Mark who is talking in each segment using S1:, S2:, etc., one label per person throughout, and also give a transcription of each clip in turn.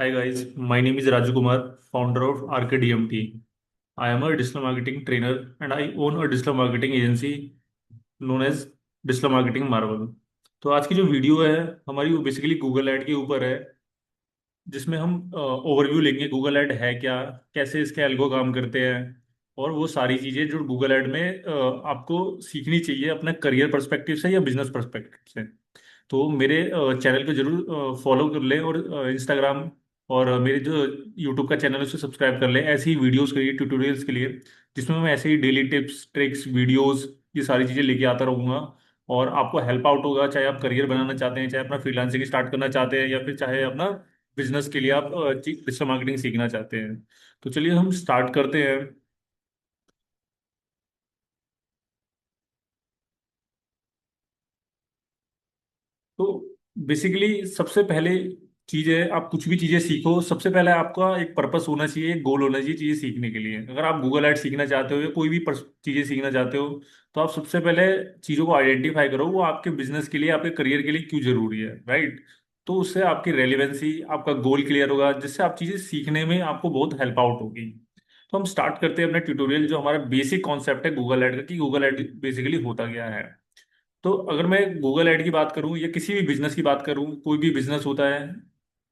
S1: Hi guys, my name is Raju Kumar, founder of RKDMT. I am a digital marketing trainer and I own a digital marketing agency known as Digital Marketing Marvel. तो आज की जो video है हमारी वो basically Google ad के ऊपर है, जिसमें हम ओवरव्यू लेंगे गूगल ऐड है क्या, कैसे इसके एल्गो काम करते हैं और वो सारी चीज़ें जो गूगल ऐड में आपको सीखनी चाहिए अपने करियर पर्सपेक्टिव से या बिजनेस पर्सपेक्टिव से। तो मेरे चैनल को जरूर फॉलो कर लें और इंस्टाग्राम और मेरे जो यूट्यूब का चैनल है उसे सब्सक्राइब कर लें ऐसी ही वीडियोस के लिए, ट्यूटोरियल्स के लिए, जिसमें मैं ऐसे ही डेली टिप्स ट्रिक्स वीडियोस ये सारी चीज़ें लेके आता रहूँगा और आपको हेल्प आउट होगा। चाहे आप करियर बनाना चाहते हैं, चाहे अपना फ्रीलांसिंग स्टार्ट करना चाहते हैं या फिर चाहे अपना बिजनेस के लिए आप डिजिटल मार्केटिंग सीखना चाहते हैं। तो चलिए हम स्टार्ट करते हैं। तो बेसिकली सबसे पहले चीज है, आप कुछ भी चीजें सीखो सबसे पहले आपका एक पर्पस होना चाहिए, एक गोल होना चाहिए चीजें सीखने के लिए। अगर आप गूगल एड सीखना चाहते हो या कोई भी चीजें सीखना चाहते हो तो आप सबसे पहले चीजों को आइडेंटिफाई करो वो आपके बिजनेस के लिए, आपके करियर के लिए क्यों जरूरी है, राइट। तो उससे आपकी रेलिवेंसी, आपका गोल क्लियर होगा, जिससे आप चीजें सीखने में आपको बहुत हेल्प आउट होगी। तो हम स्टार्ट करते हैं अपना ट्यूटोरियल। जो हमारा बेसिक कॉन्सेप्ट है गूगल एड का कि गूगल एड बेसिकली होता क्या है। तो अगर मैं गूगल ऐड की बात करूं या किसी भी बिजनेस की बात करूं, कोई भी बिजनेस होता है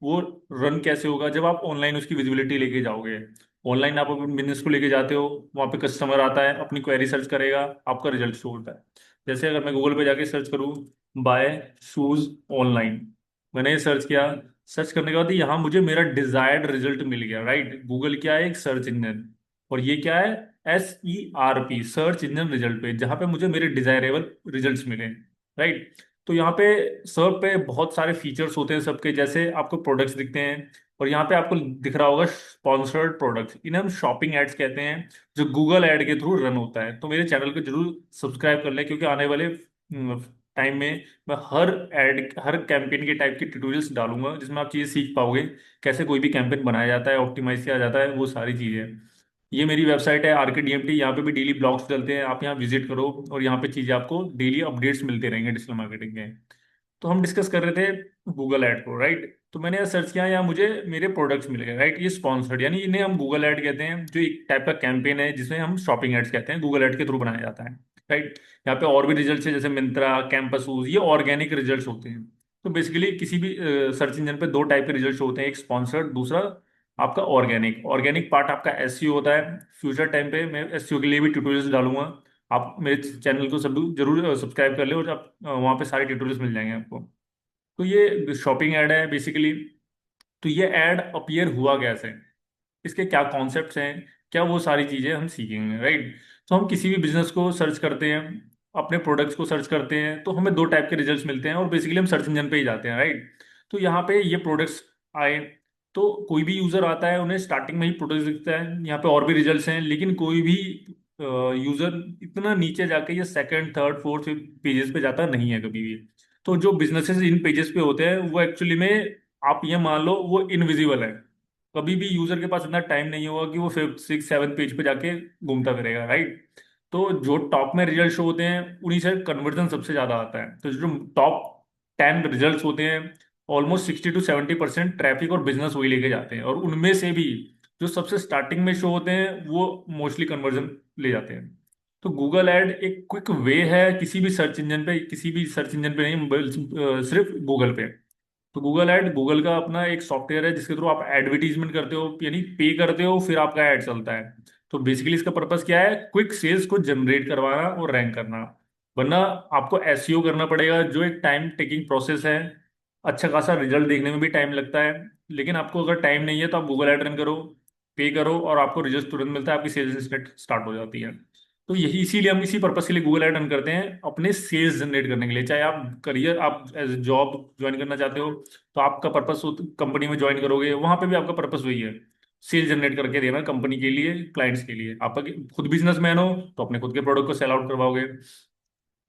S1: वो रन कैसे होगा जब आप ऑनलाइन उसकी विजिबिलिटी लेके जाओगे। ऑनलाइन आप अपने बिजनेस को लेके जाते हो, वहां पे कस्टमर आता है, अपनी क्वेरी सर्च करेगा, आपका रिजल्ट शो होता है। जैसे अगर मैं गूगल पे जाके सर्च करूं बाय शूज ऑनलाइन, मैंने ये सर्च किया। सर्च करने के बाद यहाँ मुझे मेरा डिजायर्ड रिजल्ट मिल गया, राइट। गूगल क्या है? एक सर्च इंजन। और ये क्या है? SERP, सर्च इंजन रिजल्ट पे, जहां पे मुझे मेरे डिजायरेबल रिजल्ट्स मिले, राइट। तो यहाँ पे सर्च पे बहुत सारे फीचर्स होते हैं सबके, जैसे आपको प्रोडक्ट्स दिखते हैं और यहाँ पे आपको दिख रहा होगा स्पॉन्सर्ड प्रोडक्ट्स, इन्हें हम शॉपिंग एड्स कहते हैं, जो गूगल ऐड के थ्रू रन होता है। तो मेरे चैनल को जरूर सब्सक्राइब कर लें, क्योंकि आने वाले टाइम में मैं हर कैंपेन के टाइप की ट्यूटोरियल्स डालूंगा, जिसमें आप चीज़ें सीख पाओगे कैसे कोई भी कैंपेन बनाया जाता है, ऑप्टिमाइज किया जाता है, वो सारी चीज़ें। ये मेरी वेबसाइट है RKDMT, यहाँ पे भी डेली ब्लॉग्स चलते हैं, आप यहाँ विजिट करो और यहाँ पे चीज़ें आपको डेली अपडेट्स मिलते रहेंगे डिजिटल मार्केटिंग के। तो हम डिस्कस कर रहे थे गूगल ऐड को, राइट। तो मैंने यहाँ सर्च किया, यहाँ मुझे मेरे प्रोडक्ट्स मिल गए, राइट। ये स्पॉन्सर्ड, यानी इन्हें हम गूगल ऐड कहते हैं, जो एक टाइप का कैंपेन है जिसमें हम शॉपिंग एड्स कहते हैं, गूगल ऐड के थ्रू बनाया जाता है, राइट। यहाँ पे और भी रिजल्ट्स है, जैसे मिंत्रा, कैंपसूज, ये ऑर्गेनिक रिजल्ट्स होते हैं। तो बेसिकली किसी भी सर्च इंजन पे दो टाइप के रिजल्ट्स होते हैं, एक स्पॉन्सर्ड, दूसरा आपका ऑर्गेनिक। ऑर्गेनिक पार्ट आपका SEO होता है। फ्यूचर टाइम पे मैं SEO के लिए भी ट्यूटोरियल्स डालूंगा। आप मेरे चैनल को सब जरूर सब्सक्राइब कर ले और आप वहाँ पे सारे ट्यूटोरियल्स मिल जाएंगे आपको। तो ये शॉपिंग ऐड है बेसिकली। तो ये ऐड अपीयर हुआ कैसे, इसके क्या कॉन्सेप्ट्स हैं, क्या वो सारी चीज़ें हम सीखेंगे, राइट। तो हम किसी भी बिजनेस को सर्च करते हैं, अपने प्रोडक्ट्स को सर्च करते हैं, तो हमें दो टाइप के रिजल्ट्स मिलते हैं और बेसिकली हम सर्च इंजन पे ही जाते हैं, राइट। तो यहाँ पे ये प्रोडक्ट्स आए, तो कोई भी यूज़र आता है, उन्हें स्टार्टिंग में ही प्रोडक्ट्स दिखता है, यहाँ पे और भी रिजल्ट्स हैं, लेकिन कोई भी यूज़र इतना नीचे जाके ये सेकंड थर्ड फोर्थ पेजेस पे जाता नहीं है कभी भी। तो जो बिजनेसेस इन पेजेस पे होते हैं वो एक्चुअली में, आप ये मान लो, वो इनविजिबल है। कभी भी यूजर के पास इतना टाइम नहीं होगा कि वो 5th 6th 7th पेज पे जाके घूमता फिरेगा, राइट। तो जो टॉप में रिजल्ट शो होते हैं उन्हीं से कन्वर्जन सबसे ज्यादा आता है। तो जो टॉप 10 रिजल्ट्स होते हैं, ऑलमोस्ट 60 to 70% ट्रैफिक और बिजनेस वही लेके जाते हैं, और उनमें से भी जो सबसे स्टार्टिंग में शो होते हैं वो मोस्टली कन्वर्जन ले जाते हैं। तो गूगल ऐड एक क्विक वे है, किसी भी सर्च इंजन पे नहीं, सिर्फ गूगल पे। तो गूगल ऐड गूगल का अपना एक सॉफ्टवेयर है जिसके थ्रू आप एडवर्टीजमेंट करते हो, यानी पे करते हो, फिर आपका ऐड चलता है। तो बेसिकली इसका पर्पस क्या है? क्विक सेल्स को जनरेट करवाना और रैंक करना। वरना आपको SEO करना पड़ेगा, जो एक टाइम टेकिंग प्रोसेस है। अच्छा खासा रिजल्ट देखने में भी टाइम लगता है, लेकिन आपको अगर टाइम नहीं है तो आप गूगल ऐड रन करो, पे करो और आपको रिजल्ट तुरंत मिलता है, आपकी सेल्स स्टार्ट हो जाती है। तो यही इसीलिए हम इसी पर्पस के लिए गूगल ऐड रन करते हैं, अपने सेल्स जनरेट करने के लिए। चाहे आप एज जॉब ज्वाइन करना चाहते हो तो आपका पर्पस कंपनी में ज्वाइन करोगे, वहां पे भी आपका पर्पस वही है, सेल जनरेट करके देना कंपनी के लिए, क्लाइंट्स के लिए। आप अगर खुद बिजनेसमैन हो तो अपने खुद के प्रोडक्ट को सेल आउट करवाओगे।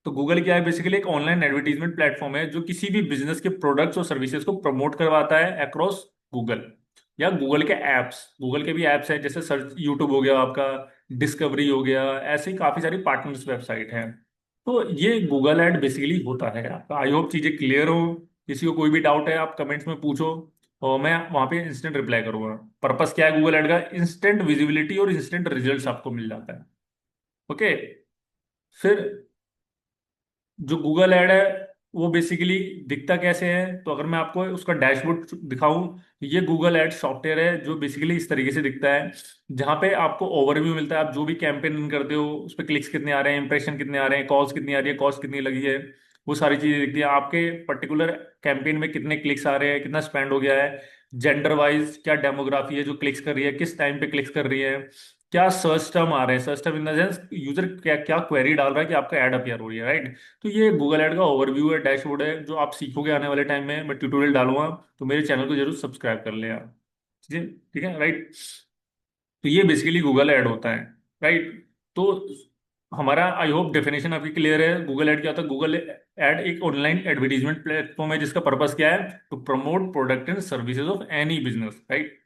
S1: तो गूगल क्या है? बेसिकली एक ऑनलाइन एडवर्टीजमेंट प्लेटफॉर्म है जो किसी भी बिजनेस के प्रोडक्ट्स और सर्विसेज को प्रमोट करवाता है अक्रॉस गूगल या गूगल के एप्स। गूगल के भी एप्स हैं, जैसे सर्च यूट्यूब हो गया आपका, डिस्कवरी हो गया, ऐसे ही काफी सारी पार्टनर्स वेबसाइट हैं। तो ये गूगल ऐड बेसिकली होता है आपका। आई होप चीजें क्लियर हो। किसी को कोई भी डाउट है आप कमेंट्स में पूछो। और मैं वहां पे इंस्टेंट रिप्लाई करूंगा। पर्पस क्या है गूगल ऐड का? इंस्टेंट विजिबिलिटी और इंस्टेंट रिजल्ट्स आपको मिल जाता है। ओके। फिर जो गूगल ऐड है वो बेसिकली दिखता कैसे है, तो अगर मैं आपको उसका डैशबोर्ड दिखाऊं, ये गूगल ऐड सॉफ्टवेयर है जो बेसिकली इस तरीके से दिखता है, जहां पे आपको ओवरव्यू मिलता है। आप जो भी कैंपेन रन करते हो उस पर क्लिक्स कितने आ रहे हैं, इंप्रेशन कितने आ रहे हैं, कॉल्स कितनी आ रही है, कॉस्ट कितनी लगी है, वो सारी चीजें दिखती है। आपके पर्टिकुलर कैंपेन में कितने क्लिक्स आ रहे हैं, कितना स्पेंड हो गया है, जेंडर वाइज क्या डेमोग्राफी है जो क्लिक्स कर रही है, किस टाइम पे क्लिक्स कर रही है, क्या सर्च टर्म आ रहे हैं, search term in the sense user क्या क्या क्वेरी डाल रहा है कि आपका ऐड अपीयर हो रही है, राइट। तो ये गूगल ऐड का ओवरव्यू है, डैशबोर्ड है, जो आप सीखोगे आने वाले टाइम में। मैं ट्यूटोरियल डालूंगा, तो मेरे चैनल को जरूर सब्सक्राइब कर लें आप। ठीक है, ठीक है, राइट। तो ये बेसिकली गूगल ऐड होता है, राइट। तो हमारा आई होप डेफिनेशन आपकी क्लियर है। गूगल ऐड क्या होता है? गूगल ऐड एक ऑनलाइन एडवर्टीजमेंट प्लेटफॉर्म है जिसका पर्पस क्या है? To promote product and services of any business, right.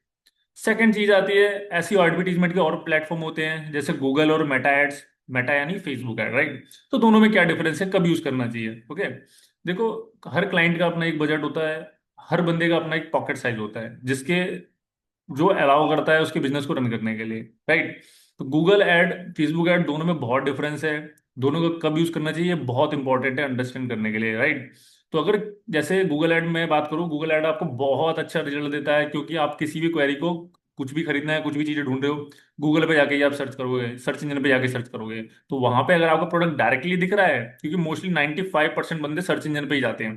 S1: Second चीज आती है, ऐसी एडवर्टीजमेंट के और प्लेटफॉर्म होते हैं जैसे गूगल और मेटा एड्स। मेटा यानी फेसबुक एड, राइट। तो दोनों में क्या डिफरेंस है, कब यूज करना चाहिए? ओके। देखो, हर क्लाइंट का अपना एक बजट होता है, हर बंदे का अपना एक पॉकेट साइज होता है जिसके जो अलाउ करता है उसके बिजनेस को रन करने के लिए, राइट। तो गूगल ऐड, फेसबुक ऐड, दोनों में बहुत डिफरेंस है। दोनों को कब यूज करना चाहिए बहुत इंपॉर्टेंट है अंडरस्टैंड करने के लिए, राइट। तो अगर जैसे गूगल ऐड में बात करूँ, गूगल ऐड आपको बहुत अच्छा रिजल्ट देता है, क्योंकि आप किसी भी क्वेरी को, कुछ भी खरीदना है, कुछ भी चीजें ढूंढ रहे हो, गूगल पे जाके ही आप सर्च करोगे, सर्च इंजन पे जाके सर्च करोगे, तो वहां पे अगर आपका प्रोडक्ट डायरेक्टली दिख रहा है, क्योंकि मोस्टली 95% बंदे सर्च इंजन पे ही जाते हैं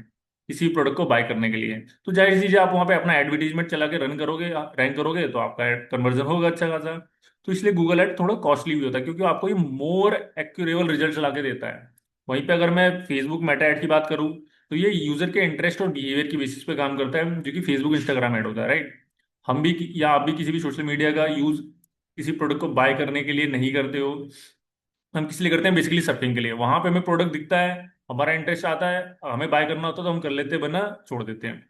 S1: किसी प्रोडक्ट को बाय करने के लिए, तो जाहिर सी चीज़ है, आप वहां पे अपना एडवर्टीजमेंट चला के रन करोगे, रैंक करोगे, तो आपका कन्वर्जन होगा अच्छा खासा। तो इसलिए गूगल ऐड थोड़ा कॉस्टली भी होता है, क्योंकि आपको ये मोर एक्यूरेबल रिजल्ट ला के देता है। वहीं पे अगर मैं फेसबुक मेटा ऐड की बात करूँ, तो ये यूजर के इंटरेस्ट और बिहेवियर की बेसिस पे काम करता है, जो कि फेसबुक इंस्टाग्राम ऐड होता है, राइट। हम भी या आप भी किसी भी सोशल मीडिया का यूज किसी प्रोडक्ट को बाय करने के लिए नहीं करते हो, हम किस लिए करते हैं? बेसिकली सर्फिंग के लिए। वहां पे हमें प्रोडक्ट दिखता है, हमारा इंटरेस्ट आता है, हमें बाय करना होता है तो हम कर लेते हैं, वरना छोड़ देते हैं।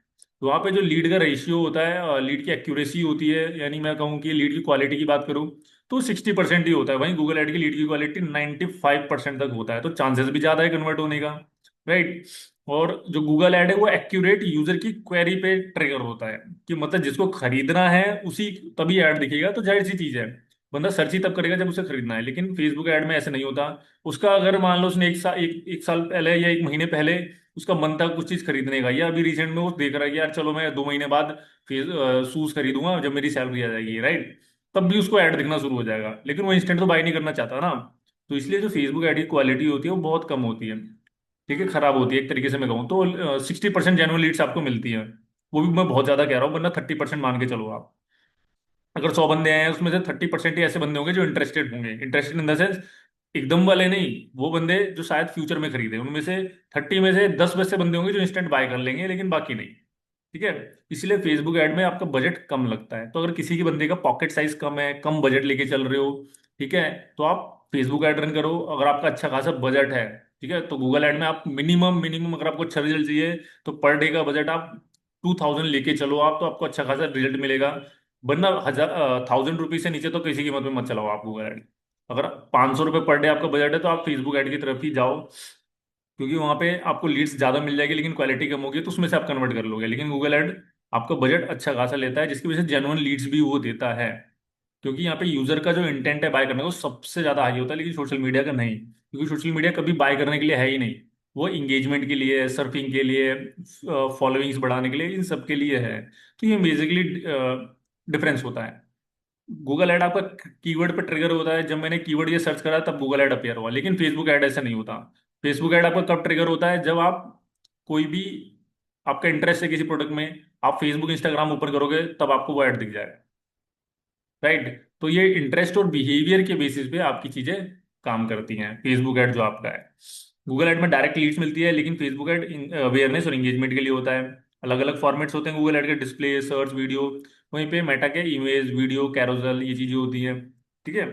S1: तो वहां पे जो लीड का रेशियो होता है, लीड की एक्यूरेसी होती है, यानी मैं कहूँ कि लीड की क्वालिटी की बात करूँ, तो 60% ही होता है। वहीं गूगल ऐड की लीड की क्वालिटी 95% तक होता है, तो चांसेस भी ज्यादा है कन्वर्ट होने का, राइट। और जो गूगल ऐड है वो एक्यूरेट यूजर की क्वेरी पे ट्रिगर होता है, कि मतलब जिसको खरीदना है उसी तभी ऐड दिखेगा, तो जाहिर सी चीज है, बंदा सर्च ही तब करेगा जब उसे खरीदना है। लेकिन फेसबुक ऐड में ऐसे नहीं होता। उसका अगर मान लो उसने एक साल पहले या एक महीने पहले उसका मन था कुछ चीज खरीदने का, या अभी रिसेंट में वो देख रहा है कि यार चलो मैं 2 महीने बाद फेस शूज खरीदूंगा जब मेरी सैलरी आ जाएगी, राइट, तब भी उसको ऐड दिखना शुरू हो जाएगा। लेकिन वो इंस्टेंट तो बाय नहीं करना चाहता ना। तो इसलिए जो फेसबुक ऐड की क्वालिटी होती है वो बहुत कम होती है, ठीक है, खराब होती है एक तरीके से मैं कहूँ तो। 60% जेन्युइन लीड्स आपको मिलती है, वो भी मैं बहुत ज्यादा कह रहा हूँ, वरना 30% मान के चलो आप। अगर 100 बंदे हैं उसमें से 30% ही ऐसे बंदे होंगे जो इंटरेस्टेड होंगे, इंटरेस्टेड इन द सेंस एकदम वाले नहीं, वो बंदे जो शायद फ्यूचर में खरीदे, उनमें से 30 में से 10 वैसे बंदे होंगे जो इंस्टेंट बाय कर लेंगे, लेकिन बाकी नहीं, ठीक है। इसलिए फेसबुक ऐड में आपका बजट कम लगता है। तो अगर किसी के बंदे का पॉकेट साइज कम है, कम बजट लेके चल रहे हो, ठीक है, तो आप फेसबुक ऐड रन करो। अगर आपका अच्छा खासा बजट है, ठीक है, तो गूगल ऐड में आप मिनिमम मिनिमम अगर आपको अच्छा रिजल्ट चाहिए, तो पर डे का बजट आप 2000 लेके चलो आप, तो आपको अच्छा खासा रिजल्ट मिलेगा। वरना 1000 रुपीज से नीचे तो किसी कीमत में मत चलाओ आप गूगल ऐड। अगर 500 रुपये पर डे आपका बजट है, तो आप फेसबुक ऐड की तरफ ही जाओ, क्योंकि वहां पे आपको लीड्स ज्यादा मिल जाएगी, लेकिन क्वालिटी कम होगी, तो उसमें से आप कन्वर्ट कर लोगे। लेकिन गूगल ऐड आपका बजट अच्छा खासा लेता है, जिसकी वजह से जेन्युइन लीड्स भी वो देता है, क्योंकि यहाँ पे यूजर का जो इंटेंट है बाय करने का वो सबसे ज्यादा हाई होता है, लेकिन सोशल मीडिया का नहीं, क्योंकि सोशल मीडिया कभी बाय करने के लिए है ही नहीं। वो इंगेजमेंट के लिए, सर्फिंग के लिए, फॉलोइंग्स बढ़ाने के लिए, इन सब के लिए है। तो ये बेसिकली डिफरेंस होता है। गूगल ऐड आपका कीवर्ड पे ट्रिगर होता है, जब मैंने कीवर्ड ये सर्च करा तब गूगल ऐड अपीयर हुआ, लेकिन फेसबुक ऐड ऐसा नहीं होता। फेसबुक ऐड आपका कब ट्रिगर होता है? जब आप कोई भी, आपका इंटरेस्ट है किसी प्रोडक्ट में, आप फेसबुक इंस्टाग्राम ओपन करोगे तब आपको वो ऐड दिख जाएगा, राइट। तो ये इंटरेस्ट और बिहेवियर के बेसिस पे आपकी चीजें काम करती हैं, फेसबुक ऐड जो आपका है। गूगल ऐड में डायरेक्ट लीड्स मिलती है, लेकिन फेसबुक ऐड अवेयरनेस और एंगेजमेंट के लिए होता है। अलग अलग फॉर्मेट्स होते हैं गूगल ऐड के, डिस्प्ले, सर्च, वीडियो। वहीं पे मेटा के इमेज, वीडियो, कैरोसेल, ये चीजें होती है, ठीक है।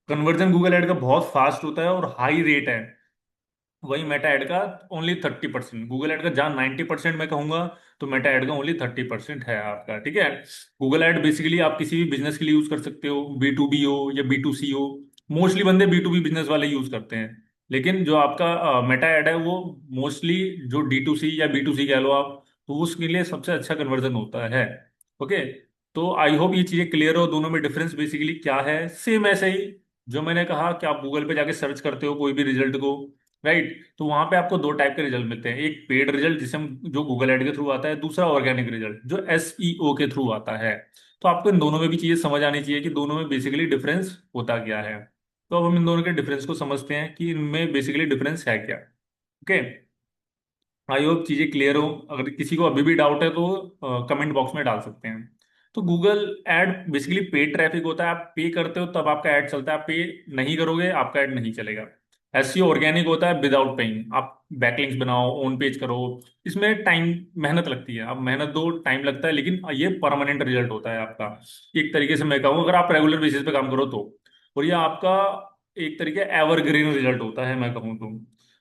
S1: कन्वर्जन गूगल ऐड का बहुत फास्ट होता है और हाई रेट है, वही मेटा ऐड का ओनली 30%। गूगल ऐड का जहाँ 90% मैं कहूंगा, तो मेटा ऐड का ओनली 30% है आपका, ठीक है। गूगल ऐड बेसिकली आप किसी भी बिजनेस के लिए यूज कर सकते हो, B2B हो या B2C हो। मोस्टली बंदे B2B बिजनेस वाले यूज करते हैं, लेकिन जो आपका मेटा ऐड है वो मोस्टली जो D2C या B2C कह लो आप, तो उसके लिए सबसे अच्छा कन्वर्जन होता है। ओके। तो आई होप ये चीजें क्लियर हो, दोनों में डिफरेंस बेसिकली क्या है। सेम ऐसे ही जो मैंने कहा कि आप गूगल पे जाके सर्च करते हो कोई भी रिजल्ट को, राइट, तो वहां पे आपको दो टाइप के रिजल्ट मिलते हैं। एक पेड रिजल्ट जिसे हम जो गूगल ऐड के थ्रू आता है, दूसरा ऑर्गेनिक रिजल्ट जो SEO के थ्रू आता है। तो आपको इन दोनों में भी चीजें समझ आनी चाहिए कि दोनों में बेसिकली डिफरेंस होता क्या है। तो अब हम इन दोनों के डिफरेंस को समझते हैं कि इनमें बेसिकली डिफरेंस है क्या। ओके। आई होप चीजें क्लियर हो। अगर किसी को अभी भी डाउट है तो कमेंट बॉक्स में डाल सकते हैं। तो Google add basically paid traffic होता है, आप पे करते हो तब आपका ऐड चलता है, आप पे नहीं करोगे आपका ऐड नहीं चलेगा। SEO ऑर्गेनिक होता है विदाउट पेइंग, आप बैकलिंक्स बनाओ, ऑन पेज करो, इसमें टाइम मेहनत लगती है, आप मेहनत दो टाइम लगता है, लेकिन ये परमानेंट रिजल्ट होता है आपका। एक तरीके से मैं कहूँ अगर आप रेगुलर बेसिस पे काम करो तो। और ये आपका एक तरीके एवरग्रीन रिजल्ट होता है मैं कहूँ तो।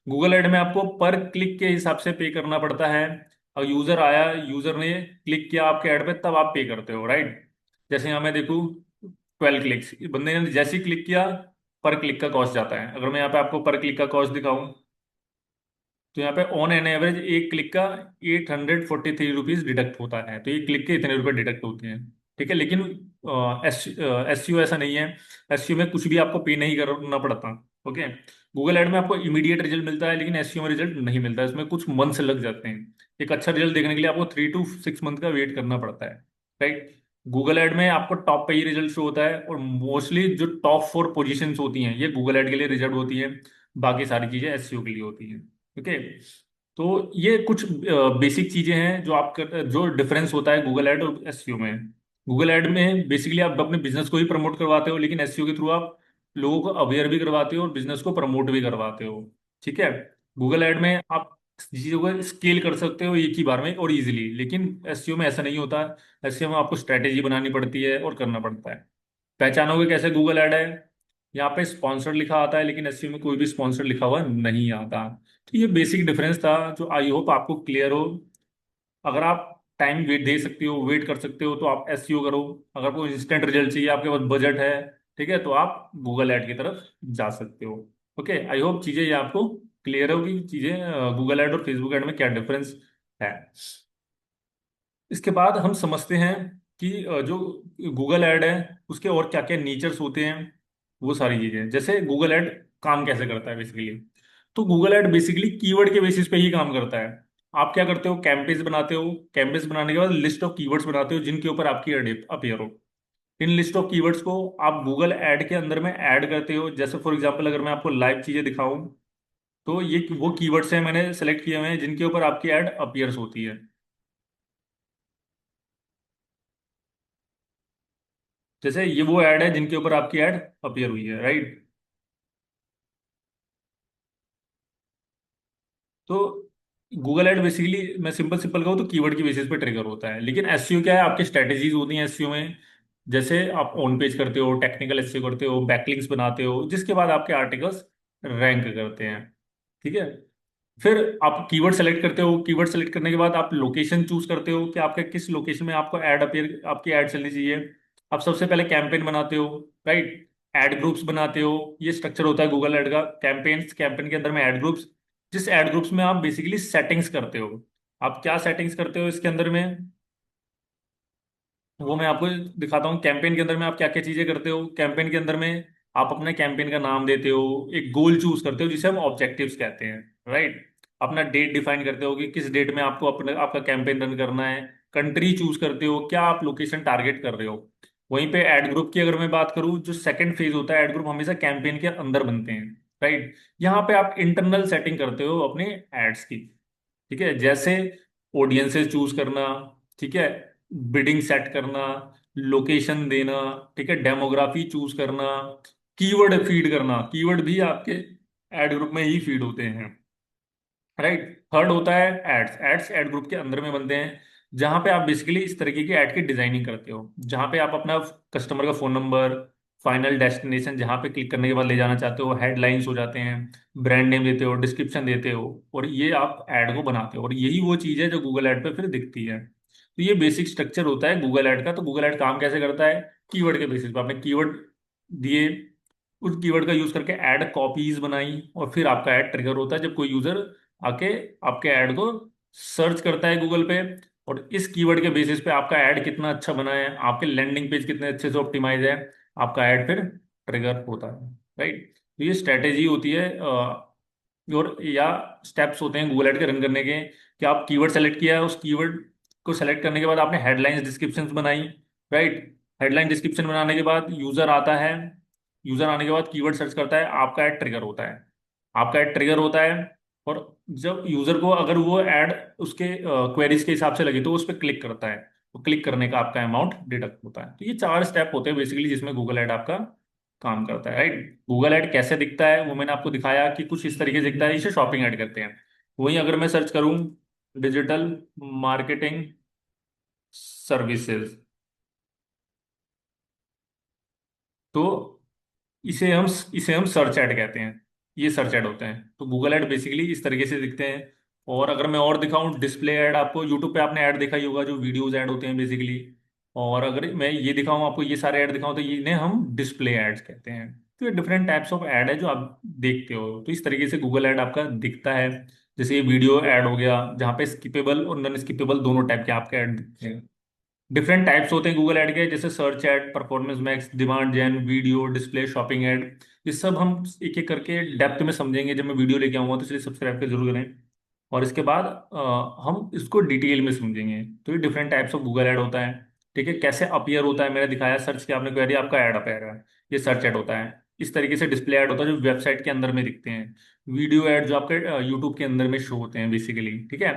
S1: गूगल ऐड में आपको पर क्लिक के हिसाब से पे करना पड़ता है। और यूजर आया, यूजर ने क्लिक किया आपके ऐड पे, तब आप पे करते हो, राइट। जैसे यहाँ मैं देखूँ 12 क्लिक्स, बंदे ने जैसे ही क्लिक किया पर क्लिक का कॉस्ट जाता है। अगर मैं यहाँ पे आपको पर क्लिक का कॉस्ट दिखाऊं तो यहाँ पे ऑन एन एवरेज एक क्लिक का 843 रुपीज डिडक्ट होता है। तो एक क्लिक के इतने रुपए डिडक्ट होते हैं, ठीक है। लेकिन SEO ऐसा नहीं है। SEO में कुछ भी आपको पे नहीं करना पड़ता। ओके। गूगल ऐड में आपको इमीडिएट रिजल्ट मिलता है, लेकिन SEO में रिजल्ट नहीं मिलता है, इसमें कुछ मंथ्स लग जाते हैं। एक अच्छा रिजल्ट देखने के लिए आपको 3 to 6 मंथ का वेट करना पड़ता है, राइट। गूगल ऐड में आपको टॉप पे ही रिजल्ट शो होता है, और मोस्टली जो टॉप 4 पोजीशंस होती हैं ये गूगल ऐड के लिए रिजर्व होती है। बाकी सारी चीजें SEO के लिए होती हैं। ओके। तो ये कुछ बेसिक चीजें हैं जो जो डिफरेंस होता है गूगल ऐड और SEO में। गूगल ऐड में बेसिकली आप अपने बिजनेस को ही प्रमोट करवाते हो, लेकिन SEO के थ्रू आप लोगों को अवेयर भी करवाते हो और बिजनेस को प्रमोट भी करवाते हो, ठीक है। गूगल ऐड में आप चीजों को स्केल कर सकते हो एक ही बार में और इजीली, लेकिन SEO में ऐसा नहीं होता। SEO में आपको स्ट्रेटेजी बनानी पड़ती है और करना पड़ता है। पहचानोगे कैसे गूगल ऐड है? यहाँ पे स्पॉन्सर्ड लिखा आता है, लेकिन SEO में कोई भी स्पॉन्सर्ड लिखा हुआ नहीं आता। तो ये बेसिक डिफरेंस था जो आई होप आपको क्लियर हो। अगर आप टाइम वेट दे सकते हो, वेट कर सकते हो, तो आप SEO करो। अगर कोई इंस्टेंट रिजल्ट चाहिए, आपके पास बजट है, ठीक है, तो आप गूगल ऐड की तरफ जा सकते हो। ओके। आई होप चीजें ये आपको क्लियर होगी, चीजें गूगल ऐड और फेसबुक ऐड में क्या डिफरेंस है। इसके बाद हम समझते हैं कि जो गूगल ऐड है उसके और क्या क्या नेचर्स होते हैं, वो सारी चीजें। जैसे गूगल ऐड काम कैसे करता है बेसिकली। तो गूगल ऐड बेसिकली कीवर्ड के बेसिस पे ही काम करता है। आप क्या करते हो, कैंपेन्स बनाते हो, कैंपेन्स बनाने के बाद लिस्ट ऑफ कीवर्ड्स बनाते हो जिनके ऊपर आपकी ऐड अपीयर हो। इन लिस्ट ऑफ कीवर्ड्स को आप गूगल ऐड के अंदर में ऐड करते हो। जैसे फॉर एग्जांपल अगर मैं आपको लाइव चीजें दिखाऊं, तो ये वो कीवर्ड्स हैं मैंने सेलेक्ट किए हुए हैं जिनके ऊपर आपकी ऐड अपीयर्स होती है। जैसे ये वो ऐड है जिनके ऊपर आपकी ऐड अपीयर हुई है, राइट। तो गूगल ऐड बेसिकली मैं सिंपल सिंपल कहूँ तो कीवर्ड की बेसिस पे ट्रिगर होता है, लेकिन SEO क्या है, आपकी स्ट्रेटेजीज होती हैं SEO में। जैसे आप ऑन पेज करते हो, टेक्निकल SEO करते हो, बैकलिंक्स बनाते हो, जिसके बाद आपके आर्टिकल्स रैंक करते हैं, ठीक है। फिर आप कीवर्ड सेलेक्ट करते हो, कीवर्ड सेलेक्ट करने के बाद आप लोकेशन चूज करते हो कि आपके किस लोकेशन में आपको ऐड अपीयर, आपकी ऐड चलनी चाहिए। आप सबसे पहले कैंपेन बनाते हो, राइट। ऐड ग्रुप्स बनाते हो, ये स्ट्रक्चर होता है गूगल ऐड का। कैंपेन्स, कैंपेन के अंदर में ऐड ग्रुप्स, जिस ऐड ग्रुप्स में आप बेसिकली सेटिंग्स करते हो। आप क्या सेटिंग्स करते हो इसके अंदर में, वो मैं आपको दिखाता हूँ। कैंपेन के अंदर में आप क्या क्या चीजें करते हो। कैंपेन के अंदर में आप अपने कैंपेन का नाम देते हो, एक गोल चूज करते हो जिसे हम ऑब्जेक्टिव्स कहते हैं, राइट। अपना डेट डिफाइन करते हो कि किस डेट में आपको अपने आपका कैंपेन रन करना है। कंट्री चूज करते हो, क्या आप लोकेशन टारगेट कर रहे हो। वहीं पे ऐड ग्रुप की अगर मैं बात करूँ, जो सेकंड फेज होता है, ऐड ग्रुप हमेशा कैंपेन के अंदर बनते हैं, राइट। यहाँ पे आप इंटरनल सेटिंग करते हो अपने एड्स की, ठीक है। जैसे ऑडियंसेस चूज करना, ठीक है, बिडिंग सेट करना, लोकेशन देना, ठीक है, डेमोग्राफी चूज करना, कीवर्ड फीड करना। कीवर्ड भी आपके एड ग्रुप में ही फीड होते हैं, राइट। थर्ड होता है एड्स। एड्स एड ग्रुप के अंदर में बनते हैं, जहां पे आप बेसिकली इस तरीके की एड की डिजाइनिंग करते हो, जहां पे आप अपना कस्टमर का फोन नंबर, फाइनल डेस्टिनेशन जहां पे क्लिक करने के बाद ले जाना चाहते हो, हेडलाइंस हो जाते हैं, ब्रांड नेम देते हो, डिस्क्रिप्शन देते हो, और ये आप ऐड को बनाते हो, और यही वो चीज़ है जो गूगल ऐड पे फिर दिखती है। तो ये बेसिक स्ट्रक्चर होता है गूगल ऐड का। तो गूगल ऐड काम कैसे करता है, कीवर्ड के बेसिस पे आपने कीवर्ड दिए, उस कीवर्ड का यूज करके ऐड कॉपीज बनाई, और फिर आपका ऐड ट्रिगर होता है जब कोई यूजर आके आपके ऐड को सर्च करता है गूगल पे, और इस कीवर्ड के बेसिस पे आपका ऐड कितना अच्छा बना है, आपके लैंडिंग पेज कितने अच्छे से ऑप्टिमाइज है, आपका ऐड फिर ट्रिगर होता है। राइट। तो ये स्ट्रेटेजी होती है, और या स्टेप्स होते हैं गूगल ऐड के रन करने के, कि आप कीवर्ड सेलेक्ट किया है, उस कीवर्ड को सेलेक्ट करने के बाद आपने हेडलाइंस डिस्क्रिप्शंस बनाई। राइट। हेडलाइन डिस्क्रिप्शन बनाने के बाद यूजर आता है, यूजर आने के बाद कीवर्ड सर्च करता है, आपका ऐड ट्रिगर होता है, आपका ऐड ट्रिगर होता है। और जब यूजर को अगर वो ऐड उसके क्वेरीज के हिसाब से लगे तो उस पर क्लिक करता है, तो क्लिक करने का आपका अमाउंट डिडक्ट होता है। तो ये चार स्टेप होते हैं बेसिकली जिसमें गूगल ऐड आपका काम करता है। राइट। गूगल ऐड कैसे दिखता है वो मैंने आपको दिखाया कि कुछ इस तरीके से दिखता है, इसे शॉपिंग ऐड करते हैं। वहीं अगर मैं सर्च करूं डिजिटल मार्केटिंग सर्विसेज, तो इसे हम सर्च ऐड कहते हैं। ये सर्च ऐड होते हैं। तो गूगल ऐड बेसिकली इस तरीके से दिखते हैं। और अगर मैं और दिखाऊं डिस्प्ले ऐड, आपको यूट्यूब पे आपने ऐड देखा ही होगा जो वीडियोस ऐड होते हैं बेसिकली। और अगर मैं ये दिखाऊं आपको, ये सारे ऐड दिखाऊं, तो ये इन्हें हम डिस्प्ले एड्स कहते हैं। तो ये डिफरेंट टाइप्स ऑफ ऐड है जो आप देखते हो। तो इस तरीके से गूगल ऐड आपका दिखता है। जैसे ये वीडियो ऐड हो गया जहाँ पे स्किपेबल और नॉन स्किपेबल दोनों टाइप के आपके ऐड दिखते हैं। डिफरेंट टाइप्स होते हैं गूगल ऐड के, जैसे search ad, performance max, demand gen, video, display, shopping ad. ये सब हम एक एक करके डेप्थ में समझेंगे जब मैं वीडियो लेके आऊंगा, तो इसलिए सब्सक्राइब कर जरूर करें। और इसके बाद हम इसको डिटेल में समझेंगे। तो ये different types of Google add होता है। ठीक है। कैसे अपीयर होता है मैंने दिखाया, सर्च किया आपने क्वेरी, आपका ऐड अपीयर है, ये सर्च ऐड होता है। इस तरीके से डिस्प्ले ऐड होता है जो वेबसाइट के अंदर में दिखते हैं। वीडियो ऐड जो आपके यूट्यूब के अंदर में शो होते हैं बेसिकली। ठीक है।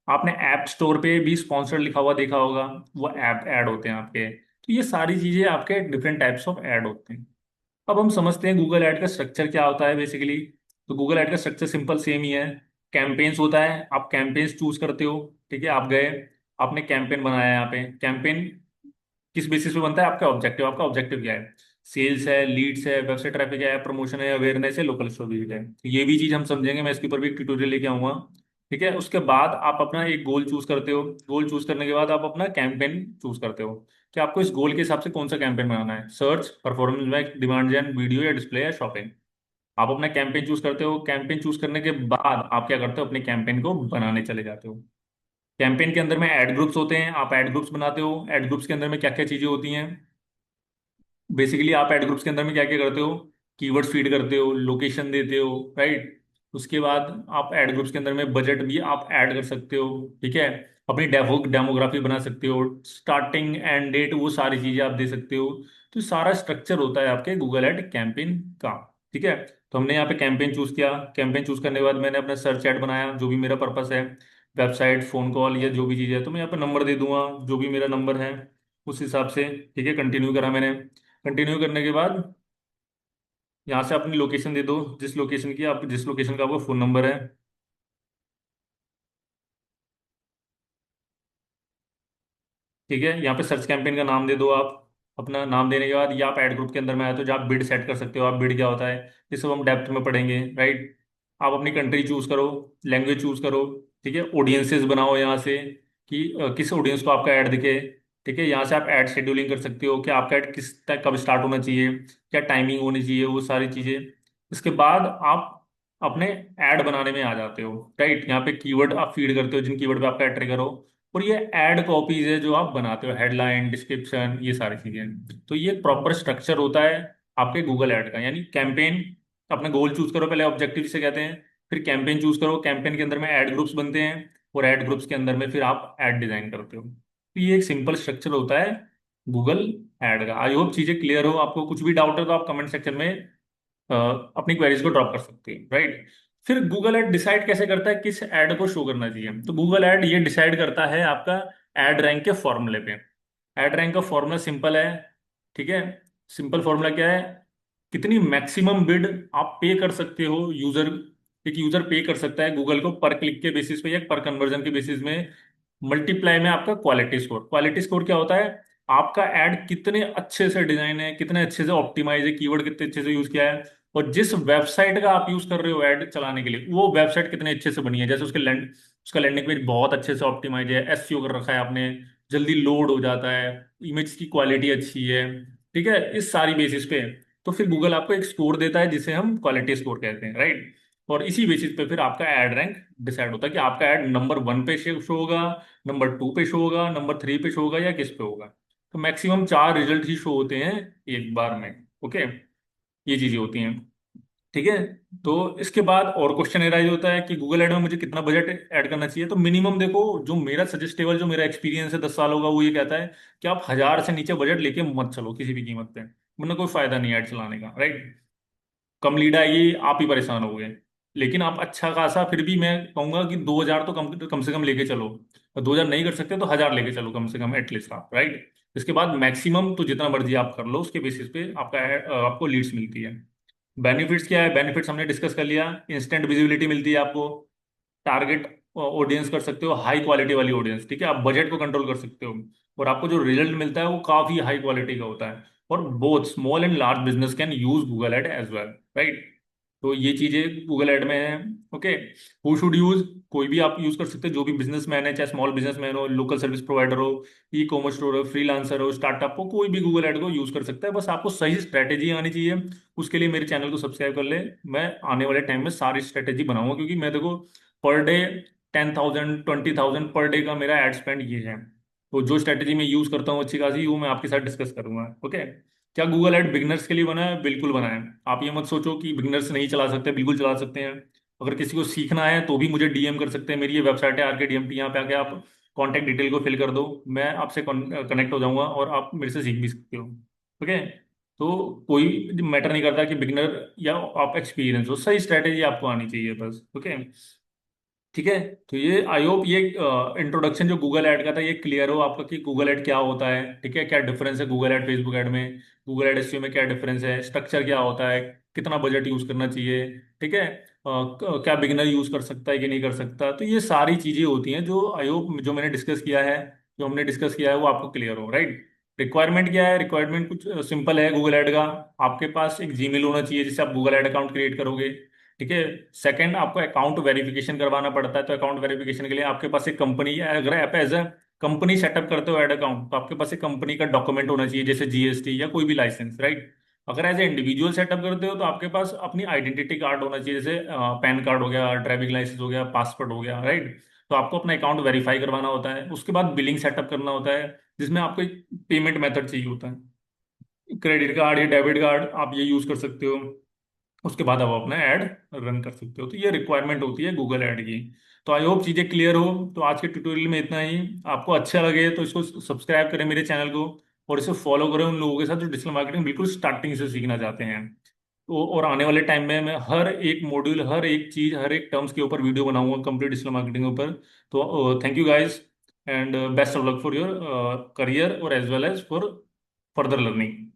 S1: आपने ऐप स्टोर पे भी स्पॉन्सर्ड लिखा हुआ देखा होगा, वो ऐप ऐड होते हैं आपके। तो ये सारी चीजें आपके डिफरेंट टाइप्स ऑफ ऐड होते हैं। अब हम समझते हैं गूगल ऐड का स्ट्रक्चर क्या होता है बेसिकली। तो गूगल ऐड का स्ट्रक्चर सिंपल सेम ही है। कैंपेन्स होता है, आप कैंपेन्स चूज करते हो। ठीक है। आप गए, आपने कैंपेन बनाया, यहाँ पे कैंपेन किस बेसिस पे बनता है, आपका ऑब्जेक्टिव क्या है। सेल्स है, लीड्स है, वेबसाइट ट्रैफिक है, प्रमोशन है, अवेयरनेस है, लोकल स्टोर विजिट है। तो ये भी चीज हम समझेंगे, मैं इसके ऊपर भी एक ट्यूटोरियल लेके आऊंगा। ठीक है। उसके बाद आप अपना एक गोल चूज करते हो। गोल चूज करने के बाद आप अपना कैंपेन चूज करते हो कि आपको इस गोल के हिसाब से कौन सा कैंपेन बनाना है, search, performance max, demand gen, video या डिस्प्ले या शॉपिंग। आप अपना कैंपेन चूज करते हो। कैंपेन चूज करने के बाद आप क्या करते हो, अपने कैंपेन को बनाने चले जाते हो। कैंपेन के अंदर में ऐड ग्रुप्स होते हैं, आप ऐड ग्रुप्स बनाते हो। ऐड ग्रुप्स के अंदर में क्या क्या चीजें होती हैं, बेसिकली आप ऐड ग्रुप्स के अंदर में क्या क्या करते हो, कीवर्ड्स फीड करते हो, लोकेशन देते हो। राइट। उसके बाद आप ऐड ग्रुप्स के अंदर में बजट भी आप ऐड कर सकते हो। ठीक है। अपनी डेमोग्राफी बना सकते हो, स्टार्टिंग एंड डेट, वो सारी चीजें आप दे सकते हो। तो सारा स्ट्रक्चर होता है आपके गूगल ऐड कैंपेन का। ठीक है। तो हमने यहाँ पे कैंपेन चूज किया। कैंपेन चूज करने के बाद मैंने अपना सर्च ऐड बनाया, जो भी मेरा पर्पस है, वेबसाइट, फोन कॉल या जो भी चीज़ है। तो मैं यहाँ पे नंबर दे दूंगा, जो भी मेरा नंबर है उस हिसाब से। ठीक है। कंटिन्यू करा मैंने। कंटिन्यू करने के बाद यहाँ से अपनी लोकेशन दे दो, जिस लोकेशन का आपका फ़ोन नंबर है। ठीक है। यहाँ पे सर्च कैंपेन का नाम दे दो आप। अपना नाम देने के बाद ये आप ऐड ग्रुप के अंदर में आए तो जहाँ आप बिड सेट कर सकते हो, आप बिड क्या होता है ये सब हम डेप्थ में पढ़ेंगे। राइट। आप अपनी कंट्री चूज करो, लैंग्वेज चूज करो। ठीक है। ऑडियंसेस बनाओ यहाँ से कि किस ऑडियंस को आपका ऐड दिखे। ठीक है। यहाँ से आप ऐड शेड्यूलिंग कर सकते हो कि आपका ऐड किस तक कब स्टार्ट होना चाहिए, क्या टाइमिंग होनी चाहिए, वो सारी चीज़ें। इसके बाद आप अपने ऐड बनाने में आ जाते हो। राइट। यहाँ पे कीवर्ड आप फीड करते हो जिन कीवर्ड पे आपका ऐड ट्रिगर हो। और ये ऐड कॉपीज है जो आप बनाते हो, हेडलाइन, डिस्क्रिप्शन, ये सारी चीजें। तो ये प्रॉपर स्ट्रक्चर होता है आपके गूगल ऐड का। यानी कैंपेन, अपना गोल चूज करो पहले, ऑब्जेक्टिव जिसे कहते हैं। फिर कैंपेन चूज करो, कैंपेन के अंदर में ऐड ग्रुप्स बनते हैं, और ऐड ग्रुप्स के अंदर में फिर आप ऐड डिजाइन करते हो। तो ये एक सिंपल स्ट्रक्चर होता है गूगल ऐड का। आई होप चीजें क्लियर हो। आपको कुछ भी डाउट है तो आप कमेंट सेक्शन में अपनी क्वेरीज को ड्रॉप कर सकते हैं। राइट। फिर गूगल ऐड डिसाइड कैसे करता है किस ऐड को शो करना चाहिए, तो गूगल ऐड ये डिसाइड करता है आपका ऐड रैंक के फॉर्मूले पे। ऐड रैंक का फॉर्मूला सिंपल है। ठीक है। सिंपल फॉर्मूला क्या है, कितनी मैक्सिमम बिड आप पे कर सकते हो यूजर, एक यूजर पे कर सकता है गूगल को पर क्लिक के बेसिस पे या पर कन्वर्जन के बेसिस में, मल्टीप्लाई में आपका क्वालिटी स्कोर। क्वालिटी स्कोर क्या होता है, आपका ऐड कितने अच्छे से डिजाइन है, कितने अच्छे से ऑप्टिमाइज है, कीवर्ड कितने अच्छे से यूज किया है, और जिस वेबसाइट का आप यूज कर रहे हो ऐड चलाने के लिए वो वेबसाइट कितने अच्छे से बनी है। जैसे उसका लैंडिंग पेज बहुत अच्छे से ऑप्टिमाइज है, एसईओ कर रखा है आपने, जल्दी लोड हो जाता है, इमेज की क्वालिटी अच्छी है। ठीक है। इस सारी बेसिस पे तो फिर गूगल आपको एक स्कोर देता है जिसे हम क्वालिटी स्कोर कहते हैं। राइट। और इसी बेसिस पे फिर आपका एड रैंक डिसाइड होता है कि आपका एड नंबर 1 पे शो होगा, नंबर 2 पे शो होगा, नंबर 3 पे शो होगा या किस पे होगा। तो मैक्सिमम 4 रिजल्ट ही शो होते हैं एक बार में। ओके, ये चीजें होती हैं। ठीक है। तो इसके बाद और क्वेश्चन एराइज होता है कि गूगल एड में मुझे कितना बजट ऐड करना चाहिए। तो मिनिमम देखो, जो मेरा सजेस्टेबल, जो मेरा एक्सपीरियंस है 10 सालों का, वो ये कहता है कि आप 1,000 से नीचे बजट लेके मत चलो किसी भी कीमत पे, वरना कोई फायदा नहीं ऐड चलाने का, राइट। कम लीड आएगी, आप ही परेशान हो गए। लेकिन आप अच्छा खासा, फिर भी मैं कहूंगा कि 2,000 तो कम से कम लेके चलो। और 2,000 नहीं कर सकते तो 1,000 लेके चलो कम से कम, एटलीस्ट आप, राइट। इसके बाद मैक्सिमम तो जितना मर्जी आप कर लो, उसके बेसिस पे आपका आपको लीड्स मिलती है। बेनिफिट्स क्या है? बेनिफिट्स हमने डिस्कस कर लिया। इंस्टेंट विजिबिलिटी मिलती है आपको, टारगेट ऑडियंस कर सकते हो, हाई क्वालिटी वाली ऑडियंस, ठीक है, आप बजट को कंट्रोल कर सकते हो। और आपको जो रिजल्ट मिलता है वो काफी हाई क्वालिटी का होता है। और both small and large business can use Google ad as well, right. तो ये चीजें गूगल एड में है। ओके। Who should use? कोई भी आप यूज कर सकते हो, जो भी बिजनेसमैन है, चाहे स्मॉल बिजनेसमैन हो, लोकल सर्विस प्रोवाइडर हो, ई कॉमर्स स्टोर हो, फ्रीलांसर हो, स्टार्टअप हो, कोई भी गूगल एड को यूज कर सकता है। बस आपको सही स्ट्रैटेजी आनी चाहिए। उसके लिए मेरे चैनल को सब्सक्राइब कर ले। मैं आने वाले टाइम में सारी स्ट्रैटेजी बनाऊंगा, क्योंकि मैं देखो पर डे 10,000 20,000 पर डे का मेरा एड स्पेंड ये है। तो जो स्ट्रैटेजी मैं यूज करता हूँ अच्छी खासी, वो मैं आपके साथ डिस्कस करूंगा। ओके। क्या गूगल एड बिगनर्स के लिए बना है? बिल्कुल बना है। आप ये मत सोचो कि बिगनर्स नहीं चला सकते, बिल्कुल चला सकते हैं। अगर किसी को सीखना है तो भी मुझे डीएम कर सकते हैं। मेरी ये वेबसाइट है RKDMT, यहाँ पे आके आप कॉन्टैक्ट डिटेल को फिल कर दो, मैं आपसे कनेक्ट हो जाऊंगा और आप मेरे से सीख भी सकते हो। ओके। तो कोई मैटर नहीं करता कि बिगनर या आप एक्सपीरियंस हो, सही स्ट्रैटेजी आपको आनी चाहिए बस। ओके। ठीक है। तो ये आई होप ये इंट्रोडक्शन जो गूगल ऐड का था ये क्लियर हो आपका, कि गूगल ऐड क्या होता है, ठीक है, क्या डिफरेंस है गूगल ऐड फेसबुक ऐड में, गूगल ऐड एसईओ में क्या डिफरेंस है, स्ट्रक्चर क्या होता है, कितना बजट यूज करना चाहिए, ठीक है, क्या बिगिनर यूज कर सकता है कि नहीं कर सकता। तो ये सारी चीजें होती हैं जो आई होप जो मैंने डिस्कस किया है, जो हमने डिस्कस किया है वो आपको क्लियर हो, राइट। रिक्वायरमेंट क्या है? रिक्वायरमेंट कुछ सिंपल है गूगल ऐड का। आपके पास एक जीमेल होना चाहिए जिससे आप गूगल ऐड अकाउंट क्रिएट करोगे, ठीक है। सेकंड, आपको अकाउंट वेरिफिकेशन करवाना पड़ता है। तो अकाउंट वेरिफिकेशन के लिए आपके पास एक कंपनी है, अगर आप एज अ कंपनी सेटअप करते हो ऐड अकाउंट, तो आपके पास एक कंपनी का डॉक्यूमेंट होना चाहिए, जैसे जीएसटी या कोई भी लाइसेंस, राइट। अगर एज ए इंडिविजुअल सेटअप करते हो तो आपके पास अपनी आइडेंटिटी कार्ड होना चाहिए, जैसे पैन कार्ड हो गया, ड्राइविंग लाइसेंस हो गया, पासपोर्ट हो गया, राइट। तो आपको अपना अकाउंट वेरीफाई करवाना होता है। उसके बाद बिलिंग सेटअप करना होता है, जिसमें आपको एक पेमेंट मेथड चाहिए होता है, क्रेडिट कार्ड या डेबिट कार्ड आप ये यूज कर सकते हो। उसके बाद आप अपना ऐड रन कर सकते हो। तो ये रिक्वायरमेंट होती है गूगल ऐड की। तो आई होप चीज़ें क्लियर हो। तो आज के ट्यूटोरियल में इतना ही। आपको अच्छा लगे तो इसको सब्सक्राइब करें मेरे चैनल को, और इसे फॉलो करें उन लोगों के साथ जो डिजिटल मार्केटिंग बिल्कुल स्टार्टिंग से सीखना चाहते हैं। तो और आने वाले टाइम में मैं हर एक मॉड्यूल, हर एक चीज़, हर एक टर्म्स के ऊपर वीडियो बनाऊंगा कंप्लीट डिजिटल मार्केटिंग के ऊपर। तो thank you guys, and best of luck for your career और as well as for further learning.